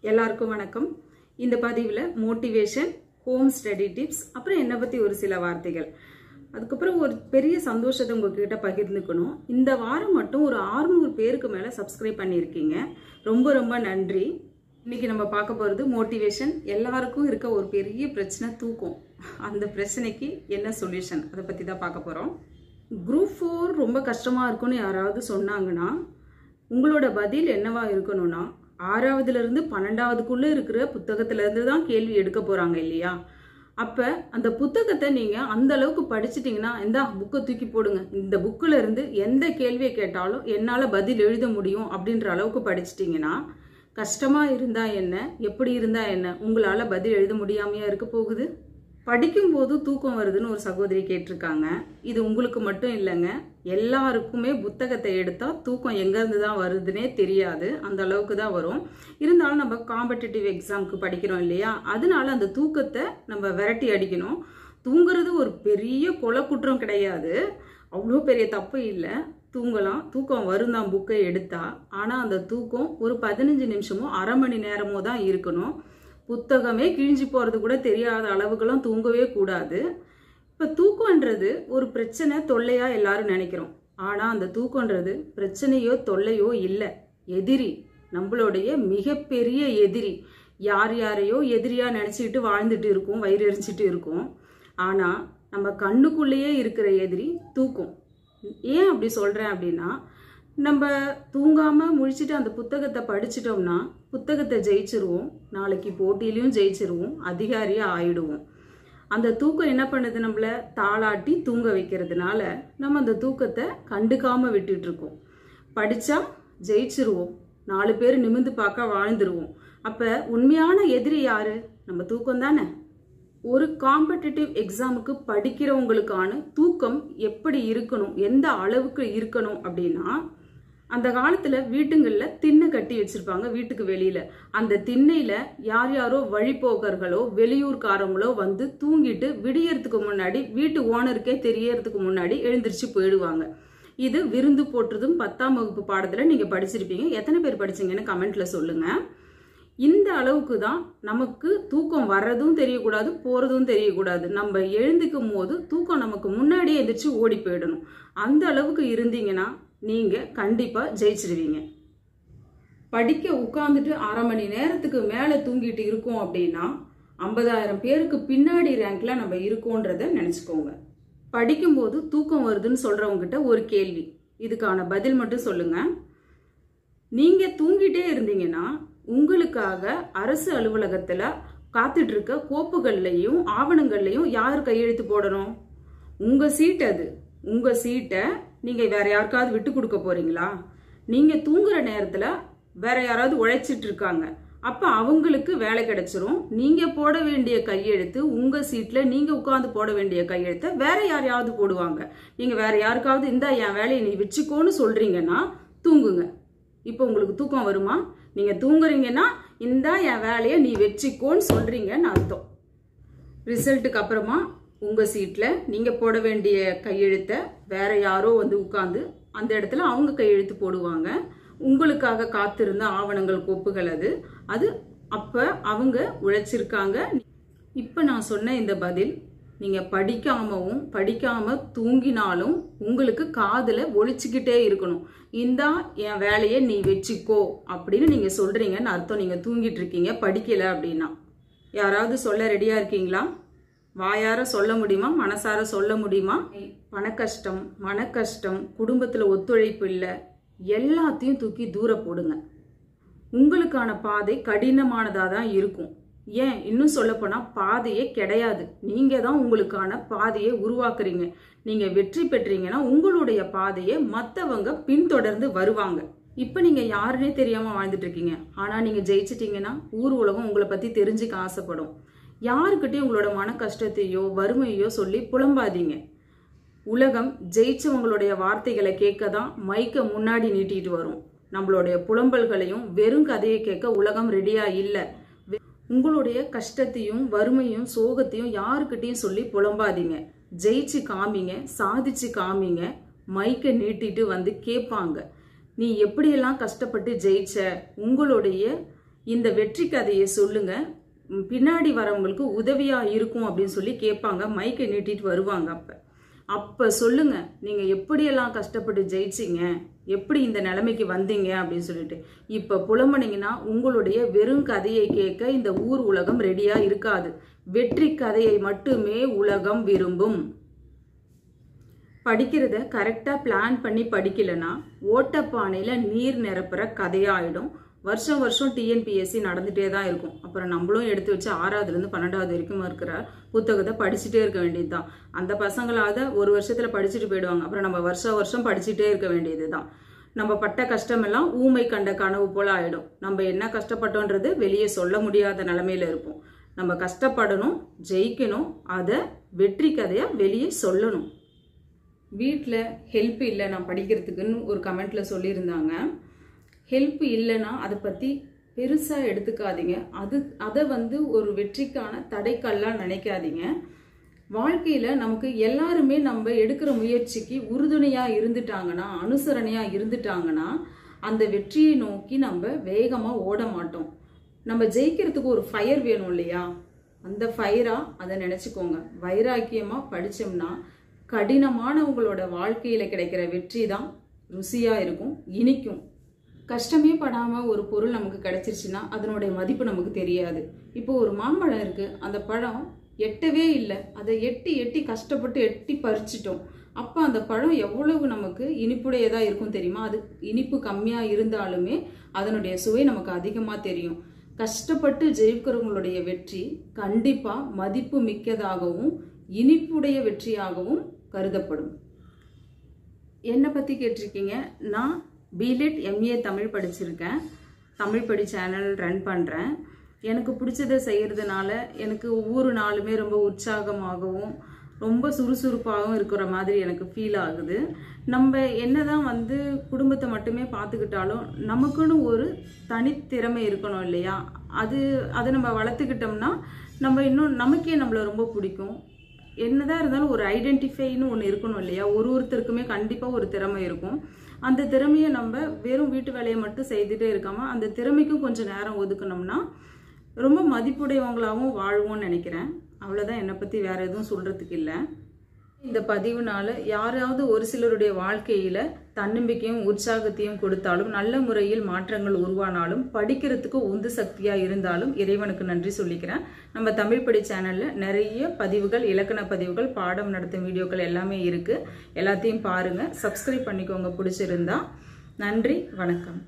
எல்லாருக்கும் வணக்கம். இந்த பதிவில் மோட்டிவேஷன், ஹோம் ஸ்டடி டிப்ஸ், அப்புறம் என்னை பற்றி ஒரு சில வார்த்தைகள், அதுக்கப்புறம் ஒரு பெரிய சந்தோஷத்தை உங்ககிட்ட பகிர்ந்துக்கணும். இந்த வாரம் மட்டும் ஒரு 600 பேருக்கு மேலே சப்ஸ்கிரைப் பண்ணியிருக்கீங்க. ரொம்ப ரொம்ப நன்றி. இன்னைக்கு நம்ம பார்க்க போகிறது மோட்டிவேஷன். எல்லாருக்கும் இருக்க ஒரு பெரிய பிரச்சனை தூக்கம். அந்த பிரச்சனைக்கு என்ன சொல்யூஷன், அதை பற்றி தான் பார்க்க போகிறோம். குரூப் 4 ரொம்ப கஷ்டமாக இருக்குன்னு யாராவது சொன்னாங்கன்னா உங்களோட பதில் என்னவா இருக்கணும்னா, 6வதுலேருந்து 12வதுக்குள்ளே இருக்கிற புத்தகத்திலேருந்து தான் கேள்வி எடுக்க போகிறாங்க இல்லையா? அப்போ அந்த புத்தகத்தை நீங்கள் அந்த அளவுக்கு படிச்சிட்டிங்கன்னா, இந்த புக்கை தூக்கி போடுங்க, இந்த புக்கில் இருந்து எந்த கேள்வியை கேட்டாலும் என்னால் பதில் எழுத முடியும் அப்படின்ற அளவுக்கு படிச்சிட்டிங்கன்னா, கஷ்டமாக இருந்தால் என்ன, எப்படி இருந்தால் என்ன, உங்களால் பதில் எழுத முடியாமையா இருக்க போகுது? படிக்கும்போது தூக்கம் வருதுன்னு ஒரு சகோதரி கேட்டிருக்காங்க. இது உங்களுக்கு மட்டும் இல்லைங்க, எல்லாருக்குமே புத்தகத்தை எடுத்தால் தூக்கம் எங்கேருந்து தான் வருதுன்னே தெரியாது, அந்த அளவுக்கு தான் வரும். இருந்தாலும் நம்ம காம்படிட்டிவ் எக்ஸாமுக்கு படிக்கிறோம் இல்லையா, அதனால அந்த தூக்கத்தை நம்ம விரட்டி அடிக்கணும். தூங்குறது ஒரு பெரிய கொலை குற்றம் கிடையாது, அவ்வளோ பெரிய தப்பு இல்லை. தூங்கலாம், தூக்கம் வரும் தான் புக்கை எடுத்தா. ஆனால் அந்த தூக்கம் ஒரு 15 நிமிஷமோ அரை மணி நேரமோ தான் இருக்கணும். புத்தகமே கிழிஞ்சு போகிறது கூட தெரியாத அளவுக்கெல்லாம் தூங்கவே கூடாது. இப்போ தூக்கன்றது ஒரு பிரச்சனை, தொல்லையாக எல்லாரும் நினைக்கிறோம். ஆனால் அந்த தூக்கன்றது பிரச்சனையோ தொல்லையோ இல்லை, எதிரி, நம்மளுடைய மிகப்பெரிய எதிரி. யார் யாரையோ எதிரியாக நினச்சிக்கிட்டு வாழ்ந்துட்டு இருக்கோம், வயிறு எரிச்சிட்டு இருக்கோம். ஆனால் நம்ம கண்ணுக்குள்ளேயே இருக்கிற எதிரி தூக்கம். ஏன் அப்படி சொல்கிறேன் அப்படின்னா, நம்ம தூங்காமல் முழிச்சிட்டு அந்த புத்தகத்தை படிச்சிட்டோம்னா புத்தகத்தை ஜெயிச்சிருவோம், நாளைக்கு போட்டியிலையும் ஜெயிச்சிருவோம், அதிகாரியாக ஆயிடுவோம். அந்த தூக்கம் என்ன பண்ணுது, நம்மளை தாளாட்டி தூங்க வைக்கிறதுனால நம்ம அந்த தூக்கத்தை கண்டுக்காமல் விட்டுட்ருக்கோம். படித்தா ஜெயிச்சிருவோம், 4 பேர் நிமிந்து பார்க்க வாழ்ந்துருவோம். அப்போ உண்மையான எதிரி யாரு? நம்ம தூக்கம் தானே. ஒரு காம்படிட்டிவ் எக்ஸாமுக்கு படிக்கிறவங்களுக்கான தூக்கம் எப்படி இருக்கணும், எந்த அளவுக்கு இருக்கணும் அப்படின்னா, அந்த காலத்தில் வீட்டுங்களில் திண்ணை கட்டி வச்சுருப்பாங்க வீட்டுக்கு வெளியில். அந்த திண்ணையில் யார் யாரோ வழிபோக்கர்களோ வெளியூர்காரங்களோ வந்து தூங்கிட்டு விடியறதுக்கு முன்னாடி வீட்டு ஓனருக்கே தெரியறதுக்கு முன்னாடி எழுந்திரிச்சு போயிடுவாங்க. இது விருந்து போட்டுறதும் 10ஆம் வகுப்பு பாடத்தில் நீங்கள் படிச்சிருப்பீங்க. எத்தனை பேர் படிச்சிங்கன்னு கமெண்ட்டில் சொல்லுங்கள். இந்த அளவுக்கு தான் நமக்கு தூக்கம் வர்றதும் தெரியக்கூடாது, போகிறதும் தெரியக்கூடாது. நம்ம எழுந்திக்கும் போது தூக்கம் நமக்கு முன்னாடியே எந்திரிச்சு ஓடி போயிடணும். அந்த அளவுக்கு இருந்தீங்கன்னா நீங்கள் கண்டிப்பாக ஜெயிச்சிடுவீங்க. படிக்க உட்காந்துட்டு அரை மணி நேரத்துக்கு மேலே தூங்கிட்டு இருக்கோம் அப்படின்னா 50,000 பேருக்கு பின்னாடி ரேங்க்ல நம்ம இருக்கோன்றத நினச்சிக்கோங்க. படிக்கும்போது தூக்கம் வருதுன்னு சொல்கிறவங்ககிட்ட ஒரு கேள்வி, இதுக்கான பதில் மட்டும் சொல்லுங்கள். நீங்கள் தூங்கிட்டே இருந்தீங்கன்னா உங்களுக்காக அரசு அலுவலகத்தில் காத்துட்டு இருக்க கோப்புகள்லையும் ஆவணங்கள்லையும் யார் கையெழுத்து போடணும்? உங்கள் சீட் அது. உங்கள் சீட்டை நீங்கள் வேற யாருக்காவது விட்டு கொடுக்க போறீங்களா? நீங்கள் தூங்குற நேரத்தில் வேற யாராவது உழைச்சிட்டு இருக்காங்க, அப்போ அவங்களுக்கு வேலை கிடைச்சிரும். நீங்கள் போட வேண்டிய கையெழுத்து, உங்கள் சீட்டில் நீங்கள் உட்காந்து போட வேண்டிய கையெழுத்தை வேற யாரையாவது போடுவாங்க. நீங்கள் வேற யாருக்காவது இந்தா என் வேலையை நீ வச்சுக்கோன்னு சொல்றீங்கன்னா தூங்குங்க. இப்போ உங்களுக்கு தூக்கம் வருமா? நீங்கள் தூங்குறீங்கன்னா இந்தா என் வேலையை நீ வச்சுக்கோன்னு சொல்றீங்கன்னு அர்த்தம். ரிசல்ட்டுக்கு அப்புறமா உங்கள் சீட்டில் நீங்கள் போட வேண்டிய கையெழுத்தை வேற யாரோ வந்து உட்காந்து அந்த இடத்துல அவங்க கையெழுத்து போடுவாங்க. உங்களுக்காக காத்திருந்த ஆவணங்கள் கோப்புகள் அது அப்போ அவங்க உழைச்சிருக்காங்க. இப்போ நான் சொன்ன இந்த பதில் நீங்கள் படிக்காமல் தூங்கினாலும் உங்களுக்கு காதில் ஒழிச்சுக்கிட்டே இருக்கணும். இந்தா என் வேலையை நீ வச்சுக்கோ அப்படின்னு நீங்கள் சொல்கிறீங்கன்னு அர்த்தம். நீங்கள் தூங்கிட்டு இருக்கீங்க, படிக்கலை அப்படின்னா. யாராவது சொல்ல ரெடியாக இருக்கீங்களா? வாயார சொல்ல முடியுமா, மனசார சொல்ல முடியுமா? பணக்கஷ்டம், மனக்கஷ்டம், குடும்பத்தில் ஒத்துழைப்பு இல்லை, எல்லாத்தையும் தூக்கி தூர போடுங்க. உங்களுக்கான பாதை கடினமானதாக தான் இருக்கும். ஏன் இன்னும் சொல்லப்போனால் பாதையே கிடையாது, நீங்கள் தான் உங்களுக்கான பாதையை உருவாக்குறீங்க. நீங்கள் வெற்றி பெற்றீங்கன்னா உங்களுடைய பாதையை மற்றவங்க பின்தொடர்ந்து வருவாங்க. இப்போ நீங்கள் யாருன்னே தெரியாமல் வாழ்ந்துட்டு இருக்கீங்க, ஆனால் நீங்கள் ஜெயிச்சிட்டீங்கன்னா ஊர் உலகம் உங்களை பற்றி தெரிஞ்சுக்க ஆசைப்படும். யாருக்கிட்டையும் உங்களோட மன கஷ்டத்தையோ வறுமையோ சொல்லி புலம்பாதீங்க. உலகம் ஜெயிச்சவங்களுடைய வார்த்தைகளை கேட்க தான் மைக்க முன்னாடி நீட்டிட்டு வரும். நம்மளுடைய புலம்பல்களையும் வெறும் கதையை கேட்க உலகம் ரெடியா இல்லை. உங்களுடைய கஷ்டத்தையும் வறுமையும் சோகத்தையும் யாருக்கிட்டையும் சொல்லி புலம்பாதீங்க. ஜெயிச்சு காமிங்க, சாதிச்சு காமிங்க. மைக்க நீட்டிட்டு வந்து கேட்பாங்க, நீ எப்படியெல்லாம் கஷ்டப்பட்டு ஜெயிச்ச, உங்களுடைய இந்த வெற்றி கதையை சொல்லுங்க, பின்னாடி வரவங்களுக்கு உதவியா இருக்கும் அப்படின்னு சொல்லி கேட்பாங்க, மைக்கை நீட்டிட்டு வருவாங்க. அப்ப சொல்லுங்க, நீங்க எப்படியெல்லாம் கஷ்டப்பட்டு ஜெயிச்சிங்க, எப்படி இந்த நிலைமைக்கு வந்தீங்க அப்படின்னு சொல்லிட்டு. இப்ப புலம்புனீங்கன்னா உங்களுடைய வெறும் கதையை கேட்க இந்த ஊர் உலகம் ரெடியா இருக்காது. வெற்றி கதையை மட்டுமே உலகம் விரும்பும். படிக்கிறத கரெக்டா பிளான் பண்ணி படிக்கலன்னா ஓட்டப்பானையில நீர் நிரப்புற கதையாயிடும். வருஷம் வருஷம் டிஎன்பிஎஸ்சி நடந்துட்டே தான் இருக்கும். அப்புறம் நம்மளும் எடுத்து வச்சு 6ஆவதுலேருந்து 12ஆவது வரைக்கும் இருக்கிற புத்தகத்தை படிச்சுட்டே இருக்க வேண்டியதுதான். அந்த பசங்களாவது ஒரு வருஷத்துல படிச்சுட்டு போயிடுவாங்க. அப்புறம் நம்ம வருஷம் வருஷம் படிச்சுட்டே இருக்க வேண்டியதுதான். நம்ம பட்ட கஷ்டமெல்லாம் ஊமை கண்ட கனவு போல ஆயிடும். நம்ம என்ன கஷ்டப்பட்டோன்றது வெளியே சொல்ல முடியாத நிலைமையில இருப்போம். நம்ம கஷ்டப்படணும், ஜெயிக்கணும், அதை வெற்றி கதையா வெளியே சொல்லணும். வீட்டில் ஹெல்ப் இல்லை நான் படிக்கிறதுக்குன்னு ஒரு கமெண்ட்ல சொல்லியிருந்தாங்க. ஹெல்ப் இல்லைன்னா அதை பற்றி பெருசாக எடுத்துக்காதீங்க. அதை ஒரு வெற்றிக்கான தடைக்கல்லாம் நினைக்காதீங்க. வாழ்க்கையில் நமக்கு எல்லாருமே நம்ம எடுக்கிற முயற்சிக்கு உறுதுணையாக இருந்துட்டாங்கன்னா, அனுசரணையாக இருந்துட்டாங்கன்னா அந்த வெற்றியை நோக்கி நம்ம வேகமாக ஓட மாட்டோம். நம்ம ஜெயிக்கிறதுக்கு ஒரு ஃபயர் வேணும் இல்லையா? அந்த ஃபயராக அதை நினச்சிக்கோங்க. வைராக்கியமாக படித்தோம்னா கடினமானவங்களோட வாழ்க்கையில் கிடைக்கிற வெற்றி தான் ருசியாக இருக்கும், இனிக்கும். கஷ்டமே படாமல் ஒரு பொருள் நமக்கு கிடைச்சிருச்சுன்னா அதனுடைய மதிப்பு நமக்கு தெரியாது. இப்போ ஒரு மாம்பழம் இருக்கு, அந்த பழம் எட்டவே இல்லை, அதை எட்டி எட்டி கஷ்டப்பட்டு எட்டி பறிச்சிட்டோம். அப்போ அந்த பழம் எவ்வளவு நமக்கு இனிப்புடையதாக இருக்கும் தெரியுமா? அது இனிப்பு கம்மியாக இருந்தாலுமே அதனுடைய சுவை நமக்கு அதிகமாக தெரியும். கஷ்டப்பட்டு ஜெயிக்கிறவங்களுடைய வெற்றி கண்டிப்பாக மதிப்பு மிக்கதாகவும் இனிப்புடைய வெற்றியாகவும் கருதப்படும். என்னை பற்றி கேட்டிருக்கீங்க. நான் பிலிட் எம்ஏ தமிழ் படிச்சிருக்கேன். தமிழ் படி சேனல் ரன் பண்ணுறேன். எனக்கு பிடிச்சதை செய்கிறதுனால எனக்கு ஒவ்வொரு நாளுமே ரொம்ப உற்சாகமாகவும் ரொம்ப சுறுசுறுப்பாகவும் இருக்கிற மாதிரி எனக்கு ஃபீல் ஆகுது. நம்ம என்னதான் குடும்பத்தை மட்டுமே பார்த்துக்கிட்டாலும் நமக்குன்னு ஒரு தனித்திறமை இருக்கணும் இல்லையா? அதை நம்ம வளர்த்துக்கிட்டோம்னா நம்ம இன்னும் நமக்கே நம்மளை ரொம்ப பிடிக்கும். என்னதான் இருந்தாலும் ஒரு ஐடென்டிஃபைன்னு ஒன்று இருக்கணும் இல்லையா? ஒருத்தருக்குமே கண்டிப்பாக ஒரு திறமை இருக்கும். அந்த திறமையை நம்ம வெறும் வீட்டு வேலையை மட்டும் செய்துட்டே இருக்காம அந்த திறமைக்கும் கொஞ்சம் நேரம் ஒதுக்கணும்னா ரொம்ப மதிப்புடையவங்களாகவும் வாழ்வோம்னு நினைக்கிறேன். அவ்வளோதான், என்னை பற்றி வேற எதுவும் சொல்றதுக்கு இல்லை. இந்த பதிவுனால யாராவது ஒரு சிலருடைய வாழ்க்கையில தன்னம்பிக்கையும் உற்சாகத்தையும் கொடுத்தாலும், நல்ல முறையில் மாற்றங்கள் உருவானாலும், படிக்கிறதுக்கு உந்து சக்தியா இருந்தாலும் இறைவனுக்கு நன்றி சொல்லிக்கிறேன். நம்ம தமிழ் படி சேனல்ல நிறைய பதிவுகள், இலக்கண பதிவுகள், பாடம் நடத்தும் வீடியோக்கள் எல்லாமே இருக்கு. எல்லாத்தையும் பாருங்க, சப்ஸ்கிரைப் பண்ணிக்கோங்க பிடிச்சிருந்தா. நன்றி, வணக்கம்.